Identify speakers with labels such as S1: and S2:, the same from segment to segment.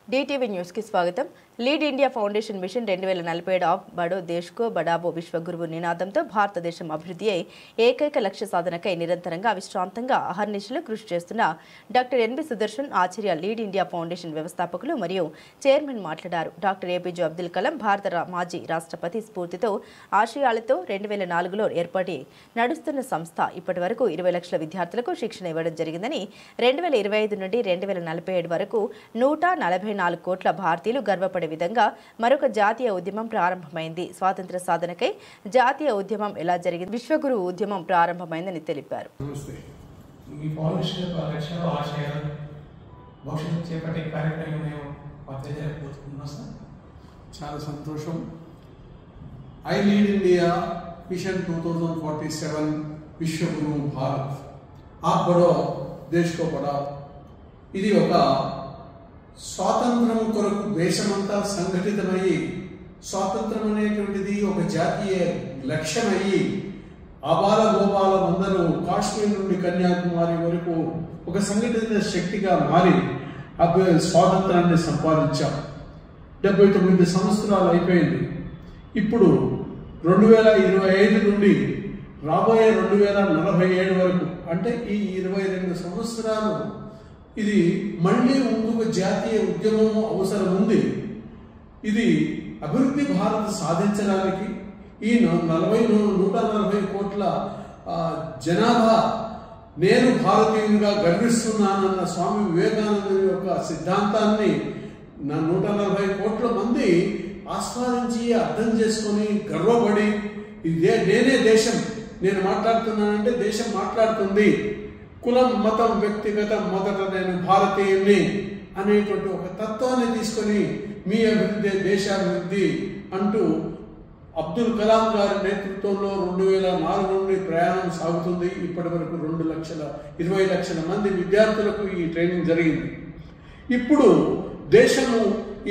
S1: DTV news की स्वागतम। Lead India foundation mission 2047 ఆఫ్ బడో దేశ్కో బడాబో విశ్వగురువు నినాదంతో భారతదేశం అభివృద్ధి అయి ఏకైక లక్ష్య సాధనకై నిరంతరంగా అవిశ్రాంతంగా అహర్నిశలు కృషి చేస్తున్న డాక్టర్ ఎన్బి సుదర్శన్ ఆచార్య లీడ్ ఇండియా ఫౌండేషన్ వ్యవస్థాపకులు మరియు చైర్మన్ మాట్లాడారు. డాక్టర్ ఏపీజే అబ్దుల్ కలాం భారత మాజీ రాష్ట్రపతి స్ఫూర్తితో ఆశయాలతో 2004లో ఏర్పడి నడుస్తున్న సంస్థ ఇప్పటివరకు 20 లక్షల విద్యార్థులకు శిక్షణ ఇవ్వడం జరిగిందని 2025 నుండి 2047 వరకు 144 కోట్ల భారతీయులు గర్వపడే విధంగా మరొక జాతీయ ఉద్యమం ప్రారంభమైంది. స్వాతంత్ర సాధనకై జాతీయ ఉద్యమం ఎలా జరిగింది, విశ్వగురు ఉద్యమం ప్రారంభమైందని తెలిపారు.
S2: చాలా సంతోషం. ఐ లీడ్ ఇండియా మిషన్ 2047 విశ్వగురు భారత్ ఆప్ బడో దేశ్ కో బడావో. ఇది ఒక స్వాతంత్రం కొరకు దేశమంతా సంఘటితమయ్యి స్వాతంత్రం అనేటువంటిది ఒక జాతీయ లక్ష్యమయ్యి ఆబాల గోపాలమందరూ కాశ్మీర్ నుండి కన్యాకుమారి వరకు ఒక సంఘటిత శక్తిగా మారి స్వాతంత్రాన్ని సంపాదించాం. 79 సంవత్సరాలు అయిపోయింది. ఇప్పుడు 2025 నుండి రాబోయే 2047 వరకు అంటే ఈ 22 సంవత్సరాలు ఇది మళ్ళీ ఇంకొక జాతీయ ఉద్యమము అవసరం ఉంది. ఇది అభివృద్ధి భారత్ సాధించడానికి ఈ 140 కోట్ల జనాభా నేను భారతీయునిగా గర్విస్తున్నానన్న స్వామి వివేకానందుని యొక్క సిద్ధాంతాన్ని 140 కోట్ల మంది ఆస్వాదించి అర్థం చేసుకొని గర్వపడి నేనే దేశం, నేను మాట్లాడుతున్నానంటే దేశం మాట్లాడుతుంది, కులం మతం వ్యక్తిగతం మొదట నేను భారతీయుని అనేటువంటి ఒక తత్వాన్ని తీసుకొని మీ అభివృద్ధి దేశాభివృద్ధి అంటూ అబ్దుల్ కలాం గారి నేతృత్వంలో 2004 నుండి ప్రయాణం సాగుతుంది. ఇప్పటి వరకు 20 లక్షల మంది విద్యార్థులకు ఈ ట్రైనింగ్ జరిగింది. ఇప్పుడు దేశము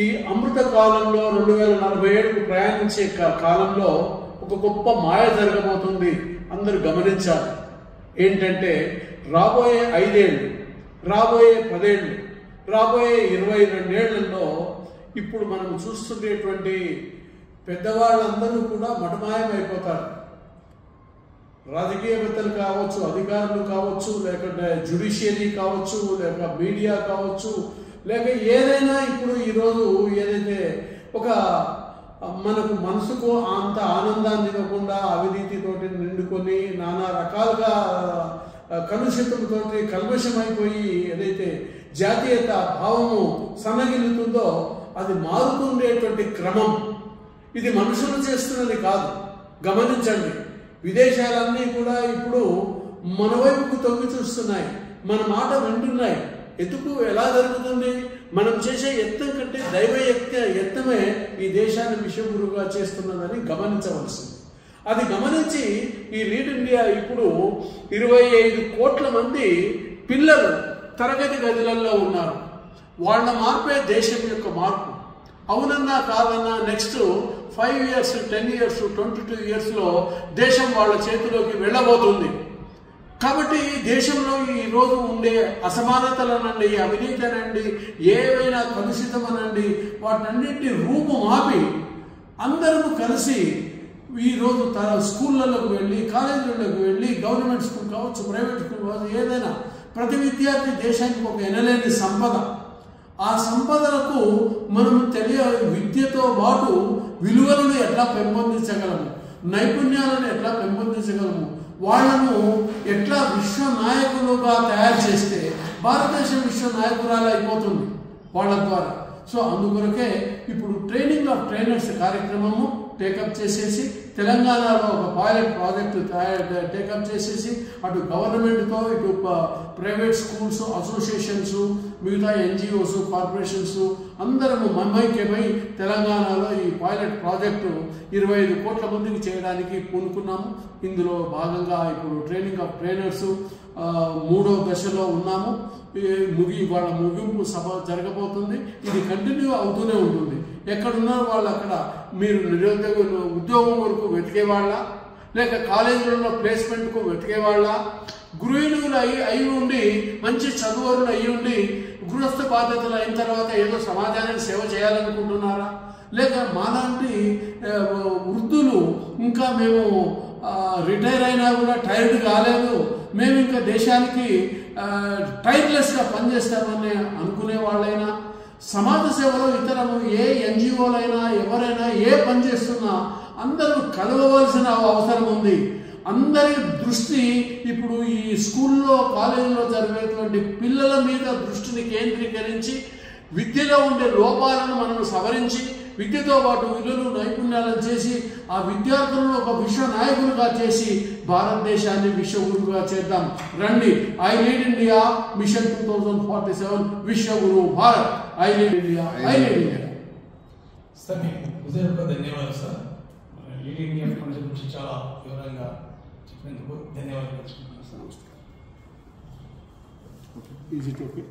S2: ఈ అమృత కాలంలో 2047కు ప్రయాణించే కాలంలో ఒక గొప్ప మాయ జరగబోతుంది. అందరూ గమనించాలి. ఏంటంటే రాబోయే 5 ఏళ్ళు, రాబోయే 10 ఏళ్ళు, రాబోయే 22 ఏళ్లలో ఇప్పుడు మనం చూస్తుండేటువంటి పెద్దవాళ్ళందరూ కూడా మటమాయమైపోతారు. రాజకీయవేత్తలు కావచ్చు, అధికారులు కావచ్చు, లేకుంటే జ్యుడిషియరీ కావచ్చు, లేక మీడియా కావచ్చు, లేక ఏదైనా ఇప్పుడు ఈరోజు ఏదైతే ఒక మనకు మనసుకు అంత ఆనందాన్ని ఇవ్వకుండా అవినీతితోటి నిండుకొని నానా రకాలుగా కలుషితంతోటి కల్మషమైపోయి ఏదైతే జాతీయత భావము సన్నగిలుతుందో అది మారుతుండేటువంటి క్రమం. ఇది మనుషులు చేస్తున్నది కాదు. గమనించండి, విదేశాలన్నీ కూడా ఇప్పుడు మన వైపుకు తొంగి చూస్తున్నాయి, మన మాట వింటున్నాయి. ఎందుకు ఎలా జరుగుతుంది? మనం చేసే యత్నం కంటే దైవ యత్నమే ఈ దేశాన్ని విశ్వగురువుగా చేస్తున్నదని గమనించవలసింది. అది గమనించి ఈ లీడ్ ఇండియా ఇప్పుడు 25 కోట్ల మంది పిల్లలు తరగతి గదులలో ఉన్నారు. వాళ్ళ మార్పే దేశం యొక్క మార్పు. అవునన్నా కాదన్నా నెక్స్ట్ 5 ఇయర్స్, 10 ఇయర్స్, 22 ఇయర్స్లో దేశం వాళ్ళ చేతిలోకి వెళ్ళబోతుంది. కాబట్టి దేశంలో ఈరోజు ఉండే అసమానతలనండి, అవినీతనండి, ఏవైనా కలుషితమనండి, వాటన్నింటి రూపు మాపి అందరూ కలిసి ఈరోజు స్కూళ్ళలోకి వెళ్ళి, కాలేజీలకు వెళ్ళి, గవర్నమెంట్ స్కూల్ కావచ్చు, ప్రైవేట్ స్కూల్ కావచ్చు, ఏదైనా ప్రతి విద్యార్థి దేశానికి ఒక ఎనలేని సంపద. ఆ సంపదలకు మనం విద్యతో పాటు విలువలను ఎట్లా పెంపొందించగలము, నైపుణ్యాలను ఎట్లా పెంపొందించగలము, వాళ్లను ఎట్లా విశ్వ నాయకులుగా తయారు చేస్తే భారతదేశం విశ్వ నాయకురాలు అయిపోతుంది వాళ్ళ ద్వారా. సో అందుకొరకే ఇప్పుడు ట్రైనింగ్ ఆఫ్ ట్రైనర్స్ కార్యక్రమము టేకప్ చేసేసి తెలంగాణలో ఒక పైలట్ ప్రాజెక్టు టేకప్ చేసేసి అటు గవర్నమెంట్తో ఇటు ప్రైవేట్ స్కూల్స్, అసోసియేషన్స్, మిగతా ఎన్జిఓస్, కార్పొరేషన్స్ అందరము మమైక్యమై తెలంగాణలో ఈ పైలట్ ప్రాజెక్టు 25 కోట్ల మందికి చేయడానికి పూనుకున్నాము. ఇందులో భాగంగా ఇప్పుడు ట్రైనింగ్ ఆఫ్ ట్రైనర్స్ 3వ దశలో ఉన్నాము. వాళ్ళ ముగింపు సభ జరగబోతుంది. ఇది కంటిన్యూ అవుతూనే ఉంటుంది. ఎక్కడున్నారు వాళ్ళు అక్కడ మీరు ఉద్యోగం వరకు వెతికేవాళ్ళ, లేక కాలేజీలలో ప్లేస్మెంట్కు వెతికేవాళ్ళ, గృహిణులు అయి ఉండి మంచి చదువులు అయి ఉండి గృహస్థ బాధ్యతలు అయిన తర్వాత ఏదో సమాజానికి సేవ చేయాలనుకుంటున్నారా? లేక మాలాంటి వృద్ధులు ఇంకా మేము రిటైర్ అయినా కూడా టైర్డ్ కాలేదు, మేము ఇంకా దేశానికి టైర్లెస్గా పనిచేస్తామని అనుకునే వాళ్ళైనా, సమాజ సేవలో ఇతరము ఏ ఎన్జిఓలైనా ఎవరైనా ఏ పని చేస్తున్నా అందరూ కలవవలసిన అవసరం ఉంది. అందరి దృష్టి ఇప్పుడు ఈ స్కూల్లో కాలేజీలో జరిగేటువంటి పిల్లల మీద దృష్టిని కేంద్రీకరించి విద్యలో ఉండే లోపాలను మనం సవరించి విద్యతో పాటు విలువలు నైపుణ్యాలను చేసి ఆ విద్యార్థులను ఒక విశ్వ నాయకులుగా చేసి భారతదేశాన్ని విశ్వగురువుగా చేద్దాం. రండి. ఐ లీడ్ ఇండియా మిషన్ 2047 విశ్వగురు Bharat. I lead India, I lead India.
S3: Sir మీకు హృదయపూర్వక ధన్యవాదాలు సార్. లీడ్ ఇండియా ఫౌండేషన్ గురించి చాలా వివరంగా చెప్పినందుకు ధన్యవాదాలు.
S2: Is it okay?